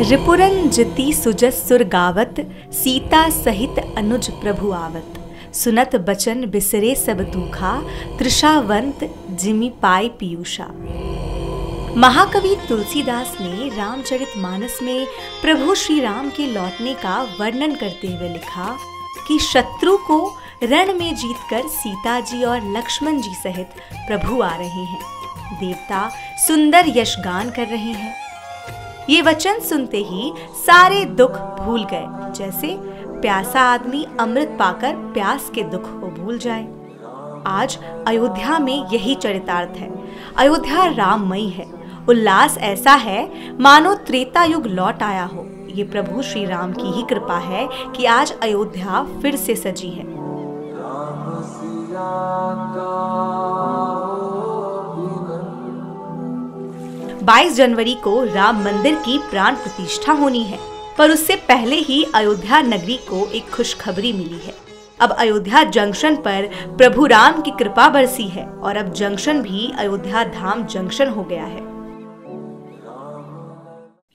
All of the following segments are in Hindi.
रिपुरंजिति सुजस सुर गावत, सीता सहित अनुज प्रभु आवत। सुनत बचन बिसरे सब दुखा, तृषावंत जिमि पाई पीयूषा। महाकवि तुलसीदास ने रामचरितमानस में प्रभु श्री राम के लौटने का वर्णन करते हुए लिखा कि शत्रु को रण में जीतकर सीता जी और लक्ष्मण जी सहित प्रभु आ रहे हैं। देवता सुंदर यशगान कर रहे हैं। ये वचन सुनते ही सारे दुख भूल गए, जैसे प्यासा आदमी अमृत पाकर प्यास के दुख को भूल जाए। आज अयोध्या में यही चरितार्थ है। अयोध्या राममयी है। उल्लास ऐसा है मानो त्रेता युग लौट आया हो। ये प्रभु श्री राम की ही कृपा है कि आज अयोध्या फिर से सजी है। 22 जनवरी को राम मंदिर की प्राण प्रतिष्ठा होनी है, पर उससे पहले ही अयोध्या नगरी को एक खुशखबरी मिली है। अब अयोध्या जंक्शन पर प्रभु राम की कृपा बरसी है और अब जंक्शन भी अयोध्या धाम जंक्शन हो गया है।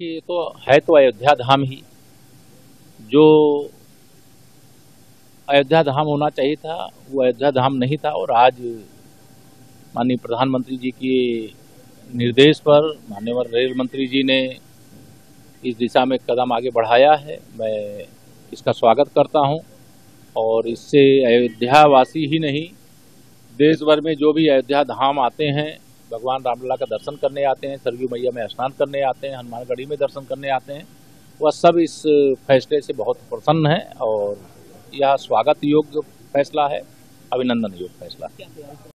कि तो अयोध्या धाम ही जो अयोध्या धाम होना चाहिए था, वो अयोध्या धाम नहीं था। और आज माननीय प्रधानमंत्री जी के निर्देश पर माननीय रेल मंत्री जी ने इस दिशा में कदम आगे बढ़ाया है। मैं इसका स्वागत करता हूं और इससे अयोध्या वासी ही नहीं, देश भर में जो भी अयोध्या धाम आते हैं, भगवान रामलला का दर्शन करने आते हैं, सरयू मैया में स्नान करने आते हैं, हनुमानगढ़ी में दर्शन करने आते हैं, वह सब इस फैसले से बहुत प्रसन्न है और यह स्वागत योग्य फैसला है, अभिनंदन योग्य फैसला है।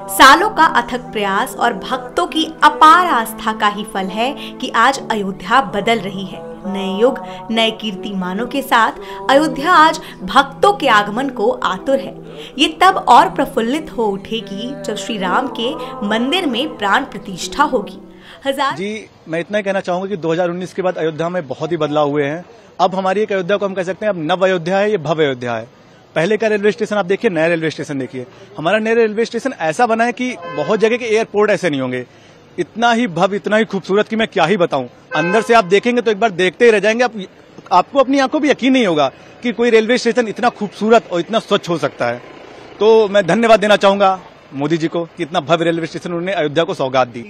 सालों का अथक प्रयास और भक्तों की अपार आस्था का ही फल है कि आज अयोध्या बदल रही है। नए युग नए कीर्तिमानों के साथ अयोध्या आज भक्तों के आगमन को आतुर है। ये तब और प्रफुल्लित हो उठेगी जब श्री राम के मंदिर में प्राण प्रतिष्ठा होगी। जी, मैं इतना ही कहना चाहूंगा कि 2019 के बाद अयोध्या में बहुत ही बदलाव हुए हैं। अब हमारी एक अयोध्या को हम कह सकते हैं अब नव अयोध्या है, ये भव्य अयोध्या है। पहले का रेलवे स्टेशन आप देखिए, नया रेलवे स्टेशन देखिए। हमारा नया रेलवे स्टेशन ऐसा बना है कि बहुत जगह के एयरपोर्ट ऐसे नहीं होंगे। इतना ही भव्य, इतना ही खूबसूरत कि मैं क्या ही बताऊं। अंदर से आप देखेंगे तो एक बार देखते ही रह जाएंगे। आपको अपनी आंखों पर यकीन नहीं होगा कि कोई रेलवे स्टेशन इतना खूबसूरत और इतना स्वच्छ हो सकता है। तो मैं धन्यवाद देना चाहूंगा मोदी जी को कि इतना भव्य रेलवे स्टेशन उन्होंने अयोध्या को सौगात दी।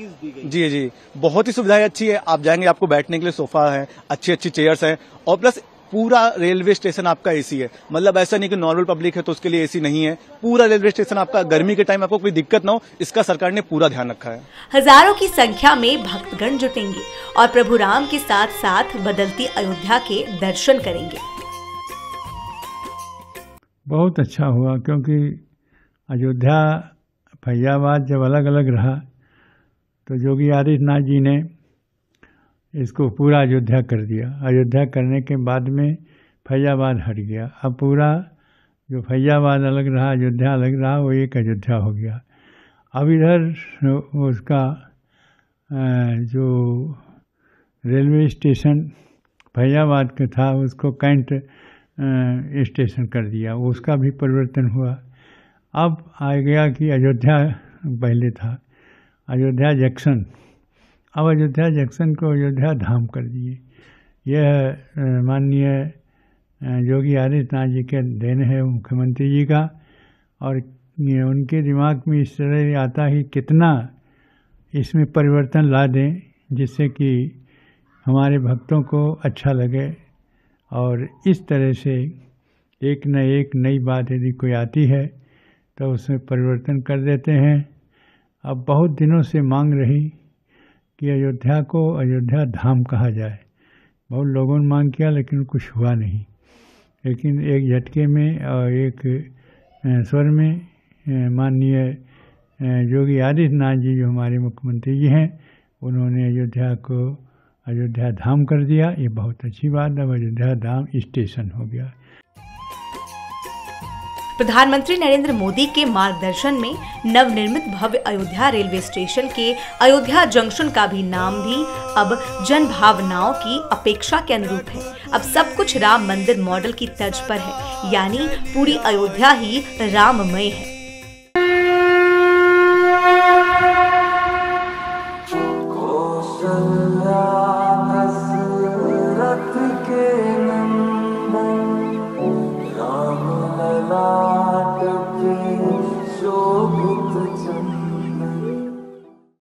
जी, बहुत ही सुविधाएं अच्छी है। आप जाएंगे, आपको बैठने के लिए सोफा है, अच्छी अच्छी चेयर्स है और प्लस पूरा रेलवे स्टेशन आपका एसी है। मतलब ऐसा नहीं कि नॉर्मल पब्लिक है तो उसके लिए एसी नहीं है। पूरा रेलवे स्टेशन आपका, गर्मी के टाइम आपको कोई दिक्कत ना हो, इसका सरकार ने पूरा ध्यान रखा है। हजारों की संख्या में भक्तगण जुटेंगे और प्रभु राम के साथ साथ बदलती अयोध्या के दर्शन करेंगे। बहुत अच्छा हुआ, क्योंकि अयोध्या फैजाबाद जब अलग अलग रहा तो योगी आदित्यनाथ जी ने इसको पूरा अयोध्या कर दिया। अयोध्या करने के बाद में फैजाबाद हट गया। अब पूरा जो फैजाबाद अलग रहा, अयोध्या अलग रहा, वो एक अयोध्या हो गया। अब इधर उसका जो रेलवे स्टेशन फैजाबाद का था उसको कैंट स्टेशन कर दिया, उसका भी परिवर्तन हुआ। अब आ गया कि अयोध्या पहले था अयोध्या जंक्शन, अब अयोध्या जंक्शन को अयोध्या धाम कर दिए। यह माननीय योगी आदित्यनाथ जी के देन है, मुख्यमंत्री जी का। और उनके दिमाग में इस तरह आता ही कितना इसमें परिवर्तन ला दें जिससे कि हमारे भक्तों को अच्छा लगे। और इस तरह से एक न एक नई बात यदि कोई आती है तो उसमें परिवर्तन कर देते हैं। अब बहुत दिनों से मांग रही कि अयोध्या को अयोध्या धाम कहा जाए। बहुत लोगों ने मांग किया लेकिन कुछ हुआ नहीं। लेकिन एक झटके में और एक स्वर में माननीय योगी आदित्यनाथ जी जो हमारे मुख्यमंत्री जी हैं, उन्होंने अयोध्या को अयोध्या धाम कर दिया। ये बहुत अच्छी बात। अब अयोध्या धाम स्टेशन हो गया। प्रधानमंत्री नरेंद्र मोदी के मार्गदर्शन में नवनिर्मित भव्य अयोध्या रेलवे स्टेशन के अयोध्या जंक्शन का भी नाम भी अब जन भावनाओं की अपेक्षा के अनुरूप है। अब सब कुछ राम मंदिर मॉडल की तर्ज पर है, यानी पूरी अयोध्या ही राममय है।